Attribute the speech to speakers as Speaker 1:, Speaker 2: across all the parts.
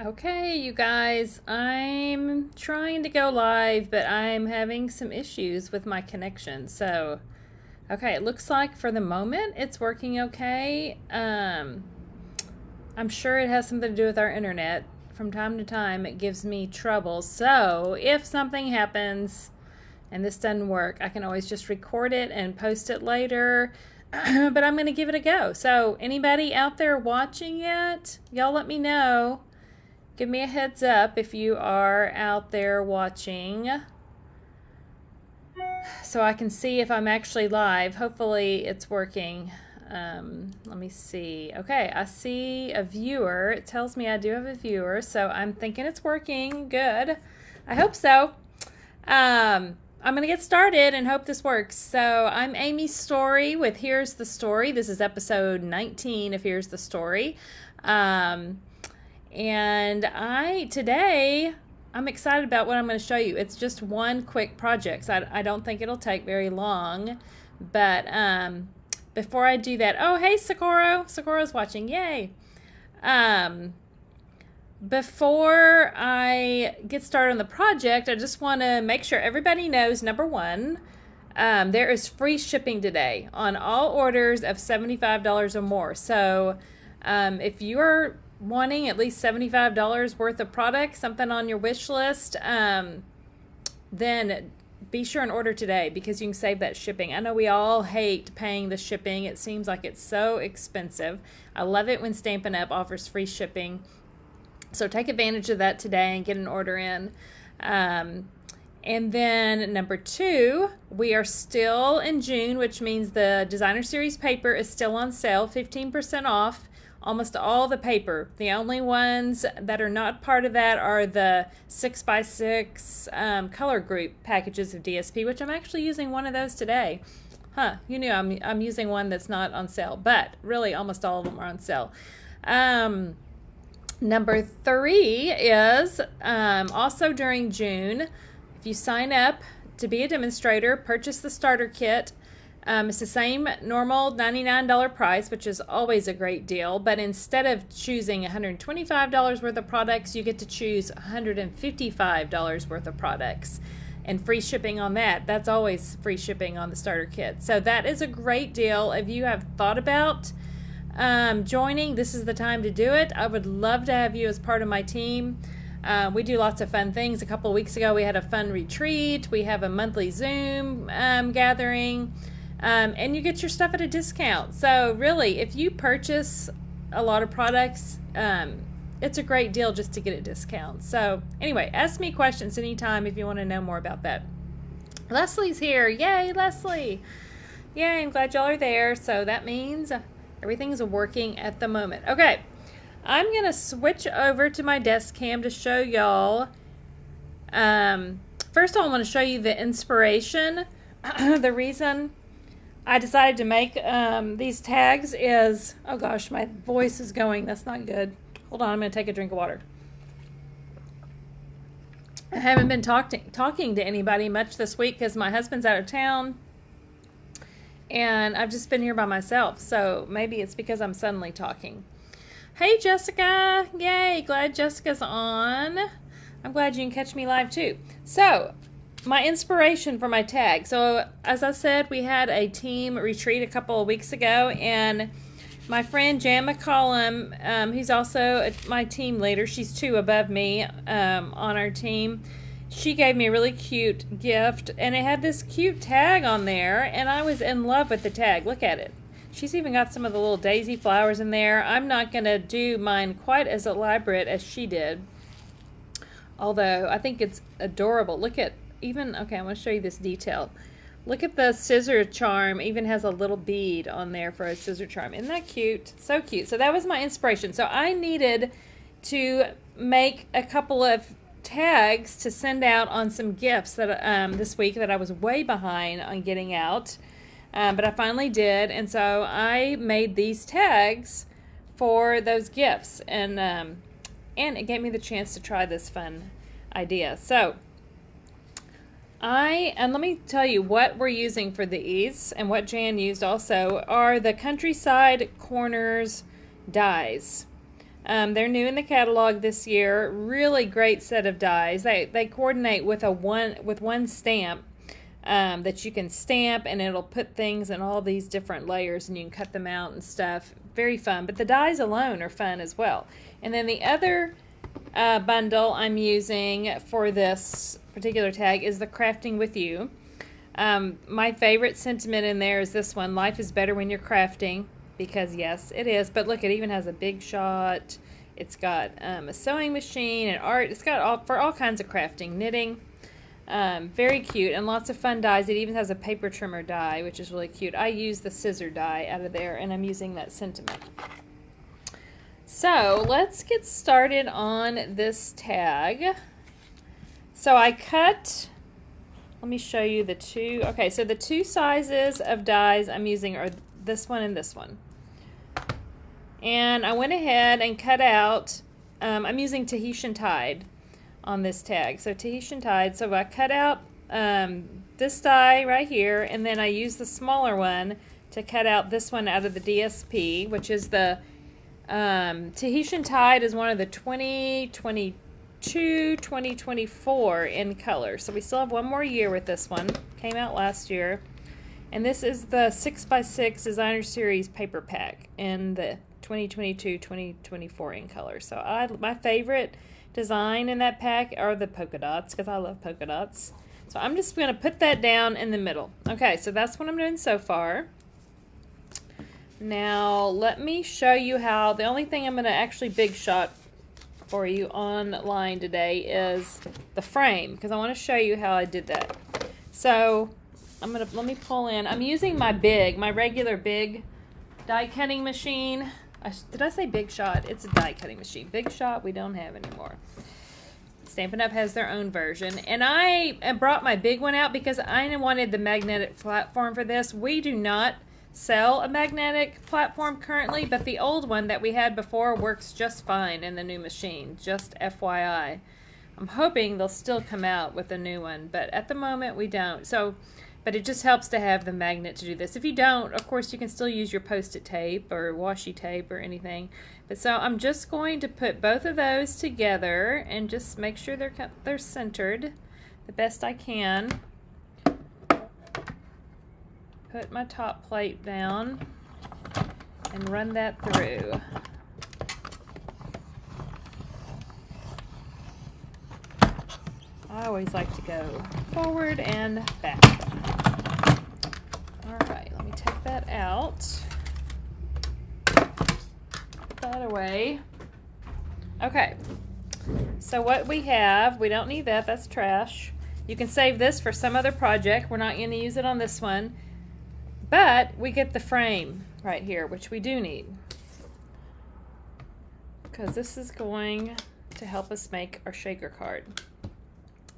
Speaker 1: Okay, you guys, I'm trying to go live, but I'm having some issues with my connection. So, okay, it looks like for the moment it's working okay. I'm sure it has something to do with our internet. From time to time, it gives me trouble. So, if something happens and this doesn't work, I can always just record it and post it later. But I'm going to give it a go. So, anybody out there watching it, y'all let me know. Give me a heads up if you are out there watching so I can see if I'm actually live. Hopefully it's working. Let me see. Okay, I see a viewer. It tells me I do have a viewer, so I'm thinking it's working. Good. I hope so. I'm going to get started and hope this works. So I'm Amy Storrie with Here's the Story. This is episode 19 of Here's the Story. And today, I'm excited about what I'm going to show you. It's just one quick project, so I don't think it'll take very long. But before I do that, oh, hey, Socorro. Socorro's watching. Yay. Before I get started on the project, I just want to make sure everybody knows, number one, there is free shipping today on all orders of $75 or more. So if you are wanting at least $75 worth of product, something on your wish list, then be sure and order today because you can save that shipping. I know we all hate paying the shipping. It seems like it's so expensive. I love it when Stampin' Up! Offers free shipping. So take advantage of that today and get an order in. And then number two, we are still in June, which means the Designer Series paper is still on sale, 15% off. Almost all the paper. The only ones that are not part of that are the 6x6 color group packages of DSP, which I'm actually using one of those today. You knew I'm using one that's not on sale, but really almost all of them are on sale. Number three is also during June. If you sign up to be a demonstrator, purchase the starter kit. It's the same normal $99 price, which is always a great deal, but instead of choosing $125 worth of products, you get to choose $155 worth of products and free shipping on that. That's always free shipping on the starter kit. So that is a great deal. If you have thought about joining, this is the time to do it. I would love to have you as part of my team. We do lots of fun things. A couple of weeks ago, we had a fun retreat. We have a monthly Zoom gathering. And you get your stuff at a discount. So really, if you purchase a lot of products, it's a great deal just to get a discount. So anyway, ask me questions anytime if you want to know more about that. Leslie's here. Yay, Leslie. Yay, I'm glad y'all are there. So that means everything's working at the moment. Okay, I'm going to switch over to my desk cam to show y'all. First of all, I want to show you the inspiration. The reason I decided to make these tags is, oh gosh, my voice is going. That's not good. Hold on, I'm going to take a drink of water. I haven't been talking to anybody much this week because my husband's out of town. And I've just been here by myself. So maybe it's because I'm suddenly talking. Hey, Jessica. Yay, glad Jessica's on. I'm glad you can catch me live too. So my inspiration for my tag. So as I said, we had a team retreat a couple of weeks ago, and my friend Jan McCollum, who's also my team leader, she's two above me on our team. She gave me a really cute gift, and it had this cute tag on there, and I was in love with the tag. Look at it. She's even got some of the little daisy flowers in there. I'm not going to do mine quite as elaborate as she did, although I think it's adorable. Look at okay, I'm going to show you this detail. Look at the scissor charm. Even has a little bead on there for a scissor charm. Isn't that cute? So cute. So that was my inspiration. So I needed to make a couple of tags to send out on some gifts that this week that I was way behind on getting out. But I finally did. And so I made these tags for those gifts. And it gave me the chance to try this fun idea. So let me tell you what we're using for these, and what Jan used also are the Countryside Corners dies. They're new in the catalog this year. Really great set of dies. They coordinate with one stamp that you can stamp, and it'll put things in all these different layers, and you can cut them out and stuff. Very fun. But the dies alone are fun as well. And then the other bundle I'm using for this particular tag is the Crafting With You. My favorite sentiment in there is this one: life is better when you're crafting, because yes, it is. But look, it even has a big shot. It's got a sewing machine and art. It's got for all kinds of crafting, knitting. Very cute, and lots of fun dies. It even has a paper trimmer die, which is really cute. I use the scissor die out of there, and I'm using that sentiment. So let's get started on this tag. So I cut, let me show you the two. Okay, so the two sizes of dies I'm using are this one and this one. And I went ahead and cut out, I'm using Tahitian Tide on this tag. So Tahitian Tide, so I cut out this die right here, and then I used the smaller one to cut out this one out of the DSP, which is the Tahitian Tide is one of the 2022, 2024 in color. So we still have one more year with this one. Came out last year. And this is the 6x6 Designer Series paper pack in the 2022, 2024 in color. So my favorite design in that pack are the polka dots, because I love polka dots. So I'm just going to put that down in the middle. Okay, so that's what I'm doing so far. Now let me show you how. The only thing I'm going to actually big shot for you online today is the frame, because I want to show you how I did that. So let me pull in. I'm using my regular big die cutting machine. Did I say Big Shot? It's a die cutting machine. Big Shot we don't have anymore. Stampin' Up! Has their own version. And I brought my big one out because I wanted the magnetic platform for this. We do not sell a magnetic platform currently, but the old one that we had before works just fine in the new machine. Just FYI. I'm hoping they'll still come out with a new one, but at the moment we don't. But it just helps to have the magnet to do this. If you don't, of course, you can still use your Post-it tape or washi tape or anything. But so I'm just going to put both of those together and just make sure they're centered the best I can. Put my top plate down and run that through. I always like to go forward and back. Alright, let me take that out. Put that away. Okay, so what we have, we don't need that, that's trash. You can save this for some other project. We're not going to use it on this one. But we get the frame right here, which we do need, because this is going to help us make our shaker card.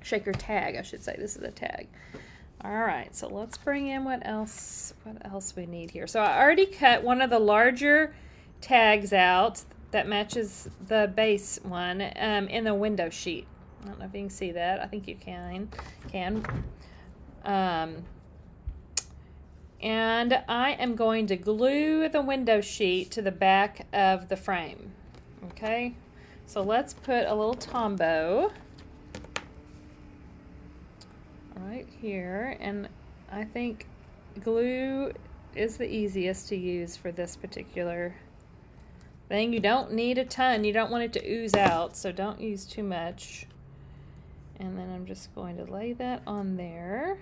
Speaker 1: Shaker tag, I should say. This is a tag. Alright, so let's bring in what else we need here. So I already cut one of the larger tags out that matches the base one in the window sheet. I don't know if you can see that. I think you can. And I am going to glue the window sheet to the back of the frame. Okay, so let's put a little Tombow right here, and I think glue is the easiest to use for this particular thing. You don't need a ton. You don't want it to ooze out, so don't use too much. And then I'm just going to lay that on there.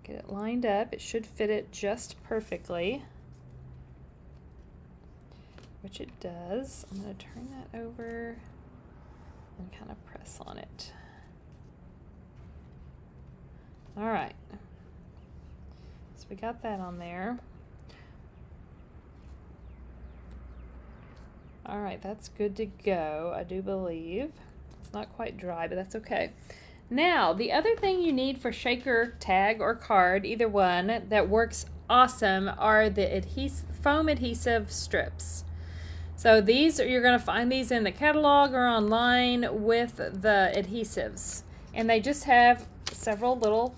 Speaker 1: Get it lined up. It should fit it just perfectly, which it does. I'm going to turn that over and kind of press on it. All right. So we got that on there. All right, that's good to go, I do believe. It's not quite dry, but that's okay. Now, the other thing you need for shaker tag or card, either one, that works awesome are the foam adhesive strips. So you're going to find these in the catalog or online with the adhesives. And they just have several little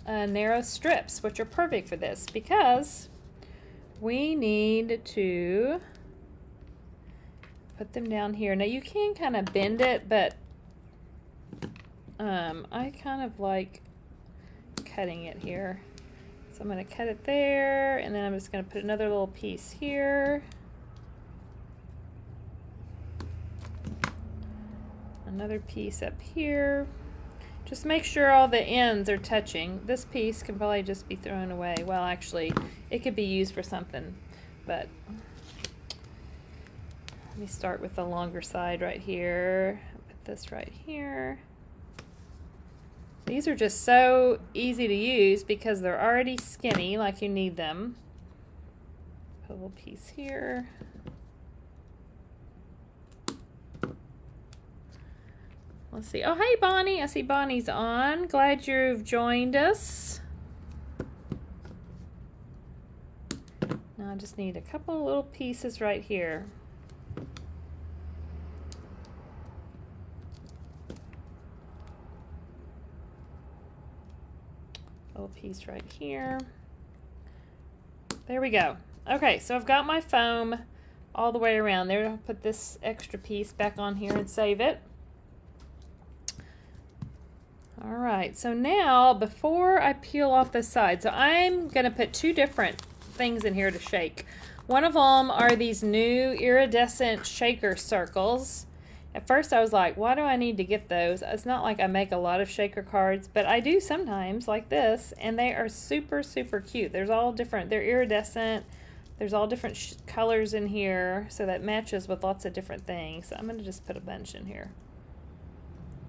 Speaker 1: narrow strips, which are perfect for this, because we need to put them down here. Now you can kind of bend it, but I kind of like cutting it here. So I'm going to cut it there, and then I'm just going to put another little piece here. Another piece up here. Just make sure all the ends are touching. This piece can probably just be thrown away. Well, actually, it could be used for something, but let me start with the longer side right here. Put this right here. These are just so easy to use because they're already skinny like you need them. Put a little piece here. Let's see. Oh, hey, Bonnie. I see Bonnie's on. Glad you've joined us. Now I just need a couple little pieces right here. Little piece right here. There we go. Okay, so I've got my foam all the way around there. I'll put this extra piece back on here and save it. All right, so now before I peel off the side, so I'm gonna put two different things in here to shake. One of them are these new iridescent shaker circles. At first I was like, why do I need to get those? It's not like I make a lot of shaker cards, but I do sometimes, like this, and they are super, super cute. There's all different, they're iridescent. There's all different colors in here, so that matches with lots of different things. So I'm gonna just put a bunch in here.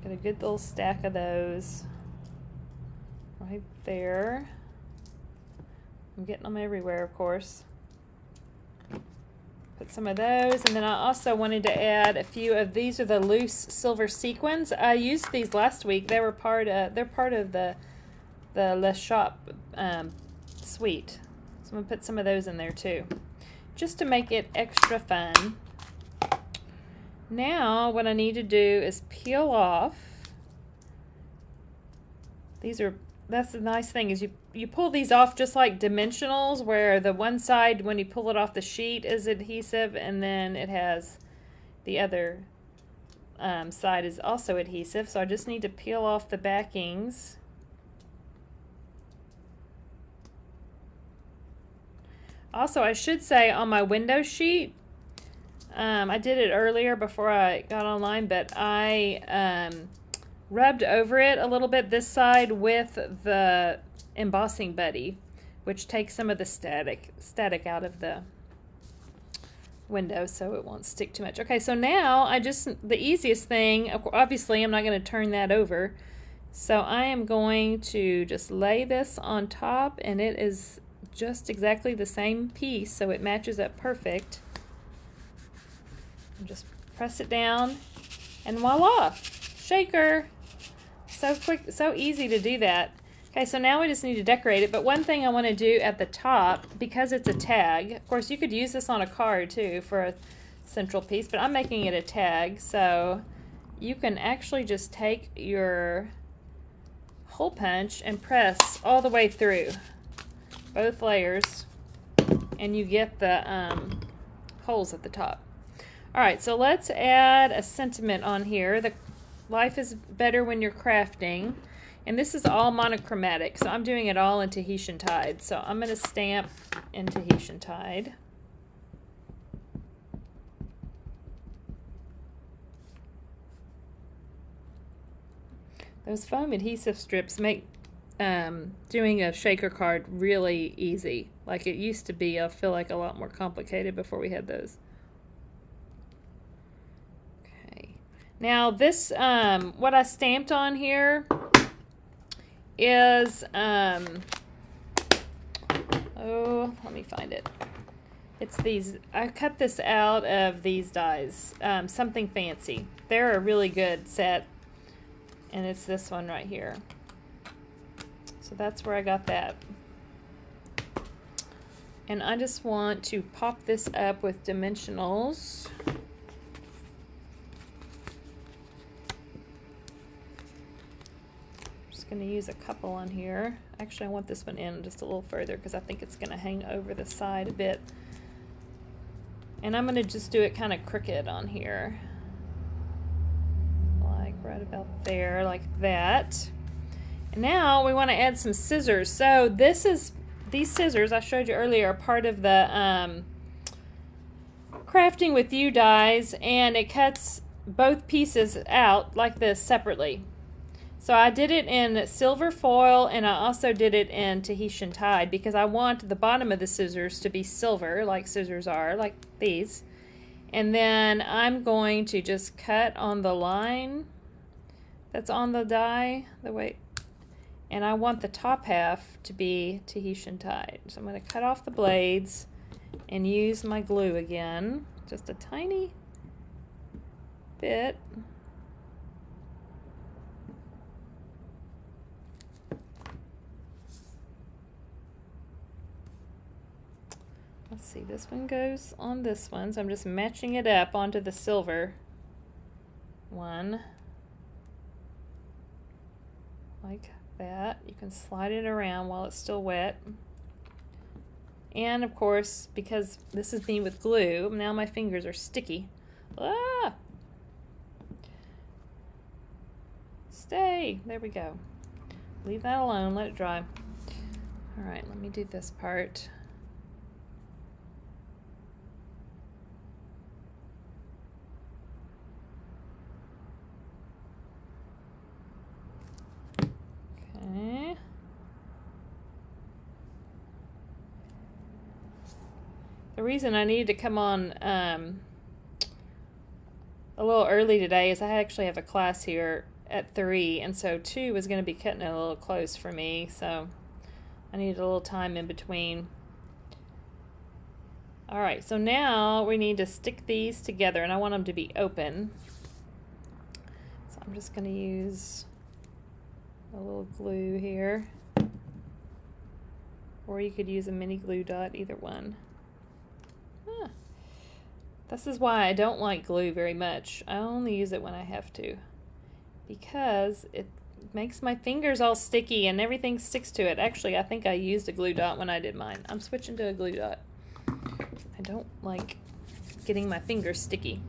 Speaker 1: Got a good little stack of those right there. I'm getting them everywhere, of course. Put some of those, and then I also wanted to add a few of these are the loose silver sequins. I used these last week. They were they're part of the Les Shop suite. So I'm gonna put some of those in there too, just to make it extra fun. Now what I need to do is peel off. That's the nice thing is you pull these off just like dimensionals, where the one side when you pull it off the sheet is adhesive, and then it has the other side is also adhesive. So I just need to peel off the backings. Also, I should say on my window sheet, I did it earlier before I got online, but I rubbed over it a little bit this side with the embossing buddy, which takes some of the static out of the window so it won't stick too much. Okay, so now the easiest thing, obviously I'm not going to turn that over, so I am going to just lay this on top, and it is just exactly the same piece, so it matches up perfect. Just press it down, and voila, shaker. So quick, so easy to do that. Okay, so now we just need to decorate it, but one thing I want to do at the top, because it's a tag, of course you could use this on a card too for a central piece, but I'm making it a tag, so you can actually just take your hole punch and press all the way through both layers, and you get the holes at the top. All right, so let's add a sentiment on here. The life is better when you're crafting, and this is all monochromatic, so I'm doing it all in Tahitian Tide. So I'm going to stamp in Tahitian Tide. Those foam adhesive strips make doing a shaker card really easy. Like it used to be, I feel like a lot more complicated before we had those. Okay. Now this, what I stamped on here is, oh, let me find it. It's these, I cut this out of these dies, Something Fancy. They're a really good set, and it's this one right here. So that's where I got that. And I just want to pop this up with dimensionals. Just going to use a couple on here. Actually, I want this one in just a little further because I think it's going to hang over the side a bit. And I'm going to just do it kind of crooked on here. Like right about there, like that. And now we want to add some scissors. So these scissors I showed you earlier are part of the Crafting with You dies, and it cuts both pieces out like this separately. So I did it in silver foil, and I also did it in Tahitian Tide because I want the bottom of the scissors to be silver, like scissors are, like these. And then I'm going to just cut on the line that's on the die, and I want the top half to be Tahitian Tide. So I'm going to cut off the blades and use my glue again, just a tiny bit. Let's see, this one goes on this one, so I'm just matching it up onto the silver one, like that. You can slide it around while it's still wet. And of course, because this is made with glue, now my fingers are sticky. Ah! Stay! There we go. Leave that alone, let it dry. Alright, let me do this part. Okay. The reason I needed to come on a little early today is I actually have a class here at 3, and so 2 was going to be cutting it a little close for me, so I needed a little time in between. Alright, so now we need to stick these together, and I want them to be open. So I'm just going to use a little glue here, or you could use a mini glue dot, either one. This is why I don't like glue very much. I only use it when I have to, because it makes my fingers all sticky and everything sticks to it. Actually, I think I used a glue dot when I did mine. I'm switching to a glue dot. I don't like getting my fingers sticky.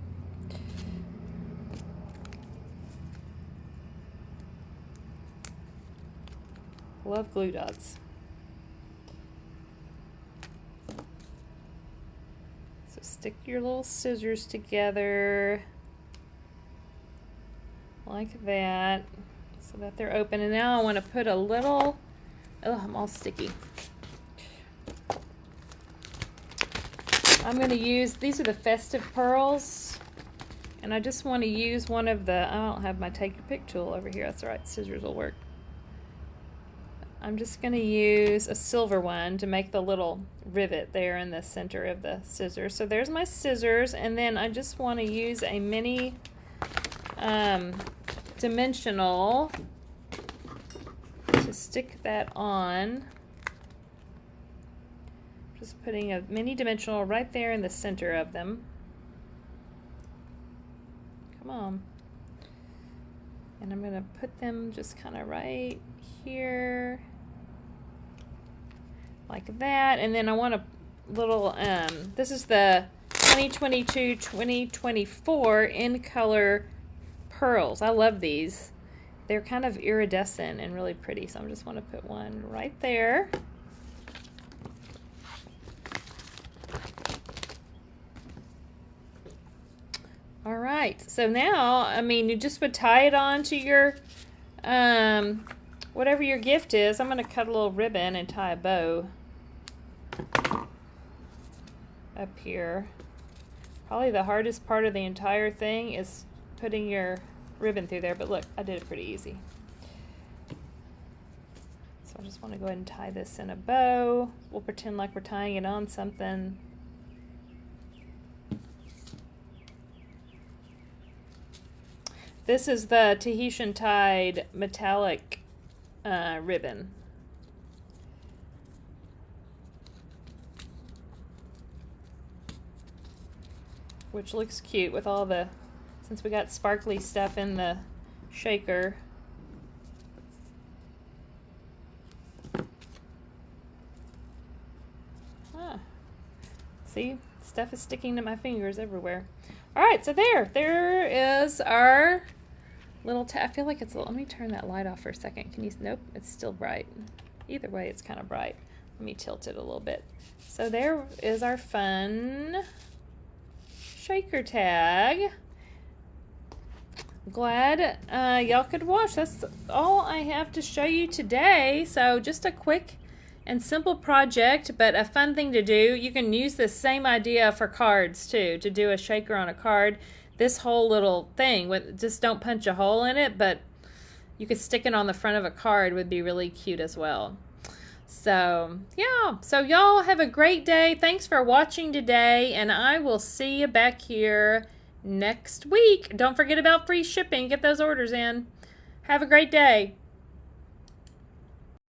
Speaker 1: Love glue dots. So stick your little scissors together like that so that they're open. And now I want to put a little, oh, I'm all sticky. I'm going to use, these are the festive pearls, and I just want to use one of the, I don't have my take your pick tool over here. That's all right, scissors will work. I'm just going to use a silver one to make the little rivet there in the center of the scissors. So there's my scissors, and then I just want to use a mini dimensional to stick that on. Just putting a mini dimensional right there in the center of them. Come on. And I'm going to put them just kind of right here. Like that, and then I want a little, this is the 2022-2024 in color pearls. I love these. They're kind of iridescent and really pretty, so I just want to put one right there. All right, so now, I mean, you just would tie it on to your, whatever your gift is. I'm going to cut a little ribbon and tie a bow up here. Probably the hardest part of the entire thing is putting your ribbon through there, but look, I did it pretty easy. So I just want to go ahead and tie this in a bow. We'll pretend like we're tying it on something. This is the Tahitian Tide metallic ribbon. Which looks cute with all the, since we got sparkly stuff in the shaker. See, Stuff is sticking to my fingers everywhere. All right, so there is our little, I feel like it's a little, let me turn that light off for a second. Can you, nope, it's still bright. Either way, it's kind of bright. Let me tilt it a little bit. So there is our fun shaker tag. Glad y'all could watch. That's all I have to show you today. So just a quick and simple project, but a fun thing to do. You can use this same idea for cards too, to do a shaker on a card. This whole little thing, with just don't punch a hole in it, but you could stick it on the front of a card, would be really cute as well. So yeah, so y'all have a great day. Thanks for watching today, and I will see you back here next week. Don't forget about free shipping. Get those orders in. Have a great day.